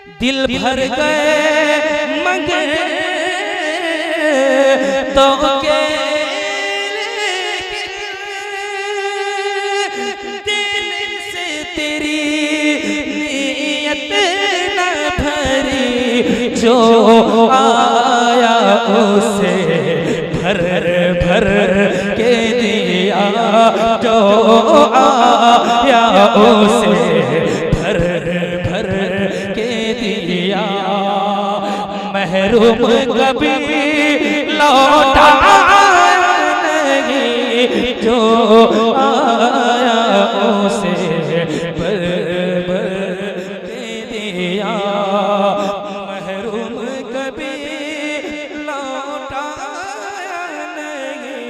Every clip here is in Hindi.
दिल भर गए मगर तो के दिल से तेरी नीयत न भरी, जो आया उसे भर भर के दिया, जो आया उसे भर भर के दिया। महरूम कभी लौटा नहीं, जो आया उसे भर भर के दिया। महरूम कभी लौटा नहीं,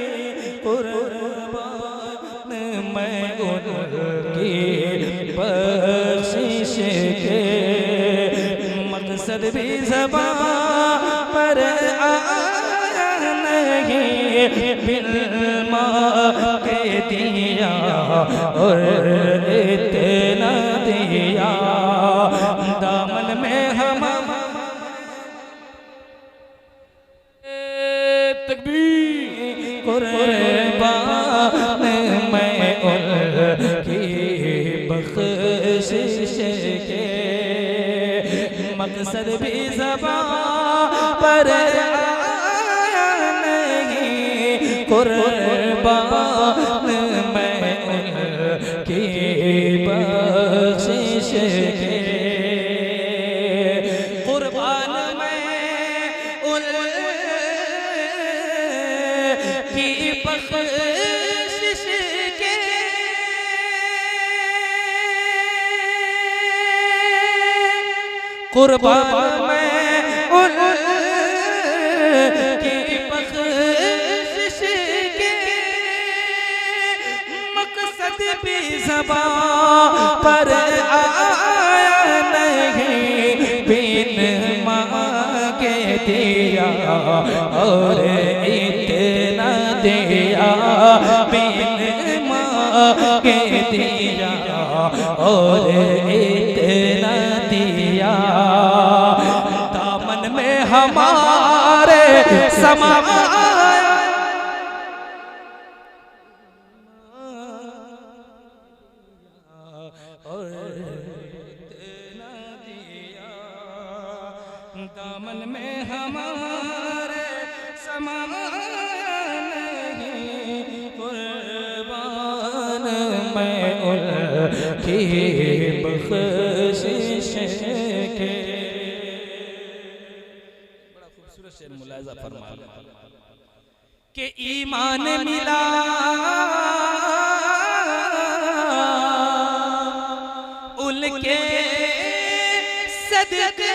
कुर्बान मैं उनकी बख्शिश के। मकसद भी ज़बान पर आया नहीं, बिन मांगे दिया और इतना दिया। दामन में हम तकबीर कुर्बान मैं उनकी बख्शिश के। मकसद भी ज़बान पर आया नहीं, कुर्बान मैं उनकी बख्शिश के। कुर्बान मैं उनकी बख्शिश के। कुर्बान मैं उनकी बख्शिश के। मकसद भी ज़बान पर आया नहीं, बिन मांगे दिया और इतना दिया। बिन मांगे दिया और इतना दिया। दामन में हमारे समाया और इतना दिया। दामन में हमारे समाया नहीं, कुर्बान मैं उनकी बख्शिश के। बड़ा खूबसूरत शेर मुलाहिज़ा फरमा के ईमान मिला उनके सदके,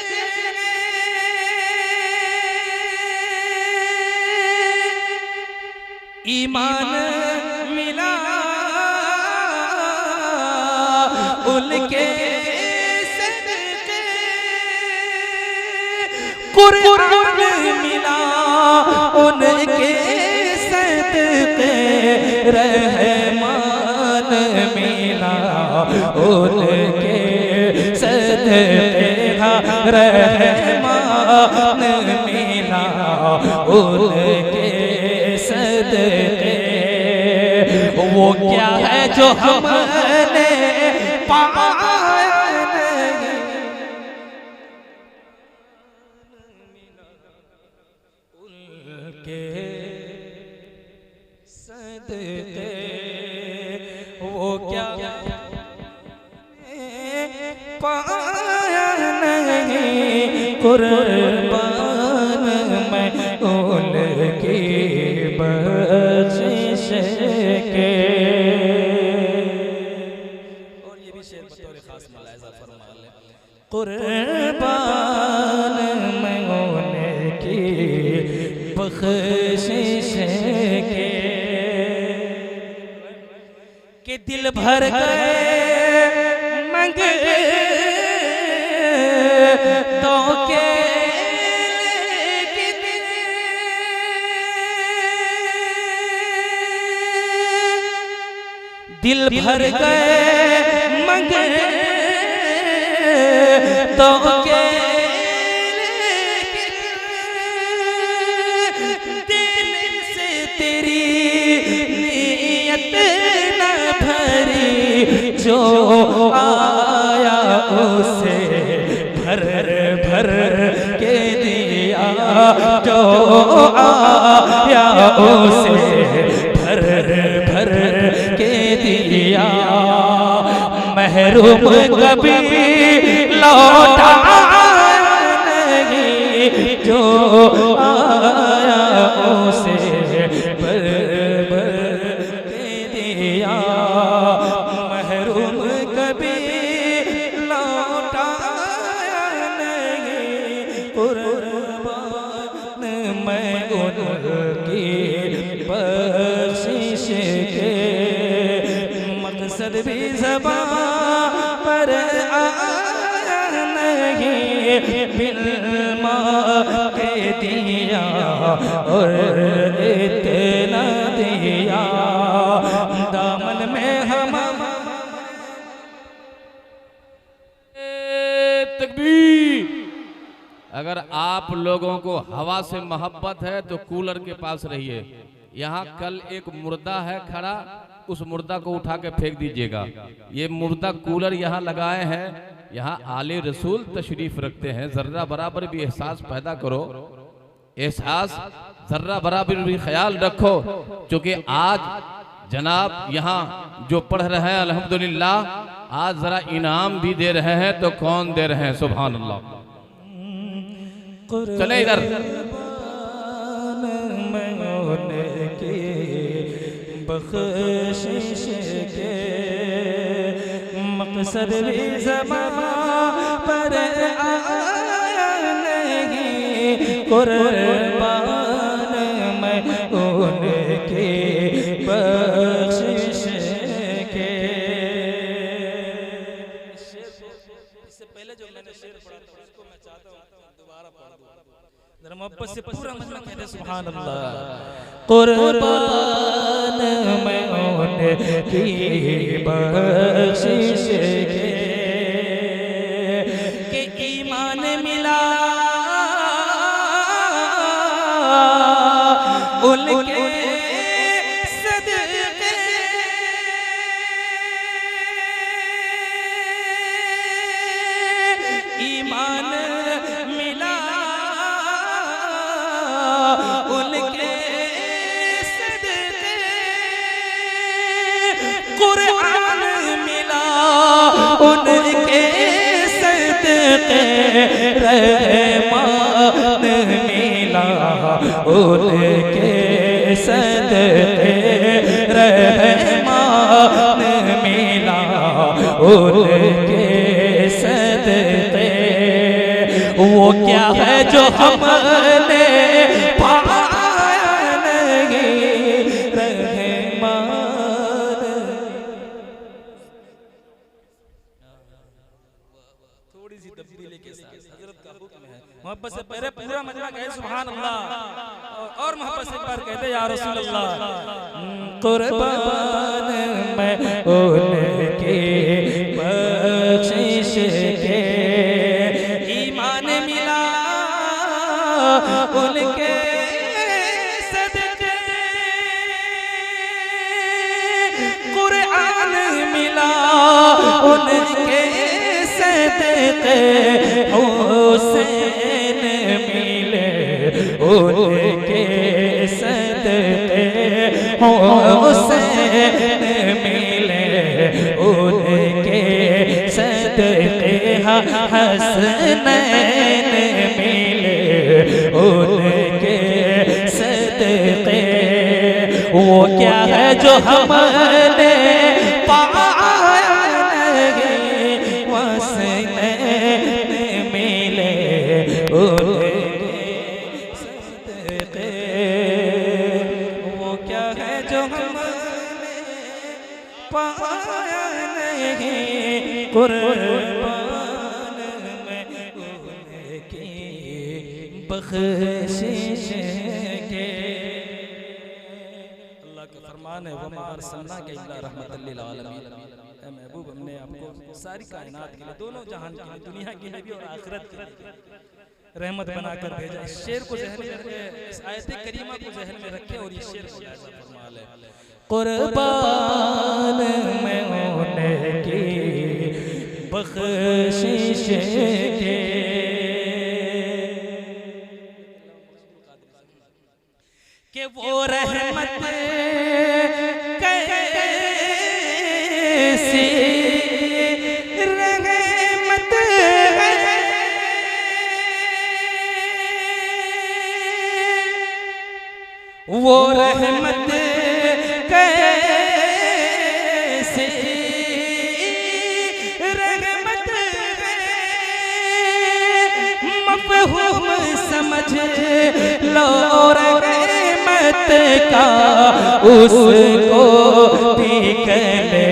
ईमान मिला उनके सदके। कुर्बान मिला उनके सदके, रहमान मिला उनके सदके। रहमान मिला उनके सदके। वो क्या है जो हमने पाया नहीं, उनके सदके। वो क्या पाया नहीं, कुर्बान मैं उनकी बख्शिश के। और ये भी शेर बतौर खास मुलाहिज़ा फरमा ले। कुर्बान मैं उनकी बख्शिश के दिल भर गए मंगे तो के दिल भर गए मंगे तो के आया उसे भर भर के दिया, जो आया उसे भर भर के दिया। महरूम कभी लौटा नहीं, जो आया उसे भर भर के दिया। महरूम कभी लौटा नहीं, कुर्बान मैं उनकी बख्शिश के। मकसद भी ज़बान पर आया नहीं, बिल्मा के दिया और इतना दिया। दामन में हम तकबीर। अगर आप लोगों को हवा से मोहब्बत है तो कूलर के पास रहिए। यहाँ कल एक मुर्दा है खड़ा, उस मुर्दा को उठा के फेंक दीजिएगा। ये मुर्दा कूलर यहाँ लगाए हैं, यहाँ आले रसूल तशरीफ रखते हैं। जर्रा बराबर भी एहसास पैदा करो, एहसास जर्रा बराबर भी ख्याल रखो। क्योंकि आज जनाब यहाँ जो पढ़ रहे हैं अल्हम्दुलिल्लाह, आज जरा इनाम भी दे रहे हैं, तो कौन दे रहे हैं? सुभान अल्लाह। चले इधर। बख्शिश के मकसद भी ज़बान पर आया नहीं, कुर्बान मैं उनकी बख्शिश के। इससे पहले जो मैंने शेर पढ़ा था उसको मैं चाहता हूँ दोबारा पढ़ दूँ, जरा मोहब्बत से पूरा मतलब कहते सुभान अल्लाह। कुर्बान मैं उनकी बख्शिश के ईमान मिला उनके सदके। ईमान मिला उनके सदके, कुरान मिला उनके सदके, रहमान मिला उनके सदके, रहमान मिला उनके सदके। वो क्या है जो हमने पाया नहीं, रहमान। थोड़ी सी तब्दीली के साथ हजरत का हुक्म है, मोहब्बत से पहले पूरा मजमा कहे सुभान अल्लाह, और मोहब्बत से एक बार कहते या रसूल अल्लाह। कुर्बान मैं उनकी बख्शिश के, ईमान मिला उनके सदके, कुरान मिला उनके सदके, हुसैन मिले उनके सदके, हुसैन मिले उनके सदके, हसनैन मिले उनके सदके। वो क्या है जो हमने पाया नहीं, हसनैन मिले उनके सदके। वो क्या है जो हमने पाया नहीं, कुर्बान मैं उनकी बख्शिश के। अल्लाह का फरमान है, वमा अरसलना का इल्ला रहमतल लिल आलमीन। ऐ महबूब, हमने आपको सारी कायनात के लिए, दोनों जहान के लिए, दुनिया के लिए भी और आखिरत के लिए रहमत बनाकर भेजा। इस शेर को ज़हन में रखे, इस आयत करीमा को ज़हन में रखे और ये शेर को लाज़ा फरमा ले। कुर्बान मैं उनकी बख्शिश के कि वो रहमत कैसी रहमत है, वो रहमत कैसी रहमत है, मफ़हूम समझ लो रहमत का उसको भी गले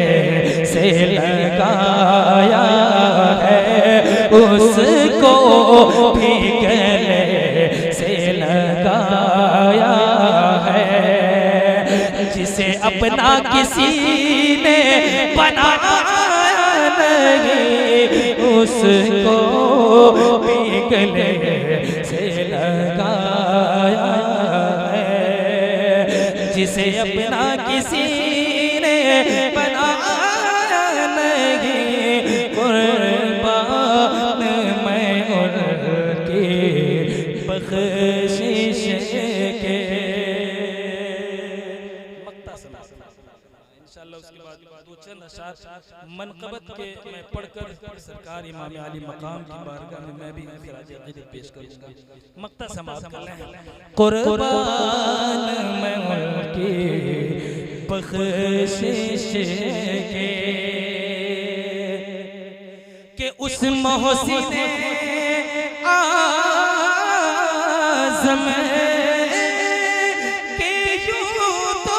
से लगाया है, उसको भी गले से लगाया है। जिसे अपना किसी ने बनाया नहीं, उसको भी गले से लगाया है। जिसे अपना किसी ने बनाया नहीं, कुर्बान मैं उनकी बख्शिश के। इंशाअल्लाह उसके बाद दो चंद अशार मनक़बत के मैं पढ़कर सरकार इमाम आली मकाम की बारगाह में मैं भी खिराज अक़ीदत पेश करूँगा। मक्ता समाअत कर लें। कुर्बान मैं उनकी बख्शिश के उस मोहसिन आज़म के यूं तो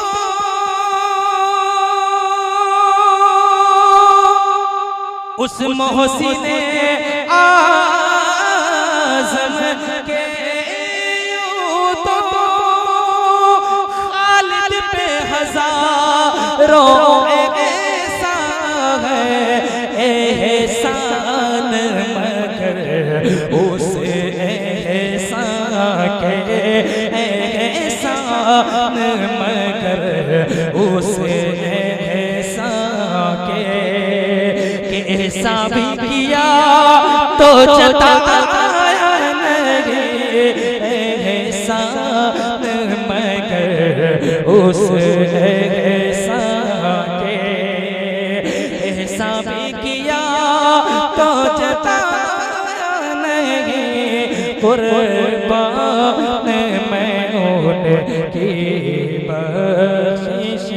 उस मोहसिन आज़म के यूं तो खालिद पे हज़ारों एहसान है, एहसान मगर उस एहसान के, एहसान मगर उस एहसान के ऐसा भी किया तो जताया नहीं, एहसान मगर उस एहसान के, ऐसा भी किया तो जताया नहीं, कुर्बान मैं उनकी बख्शिश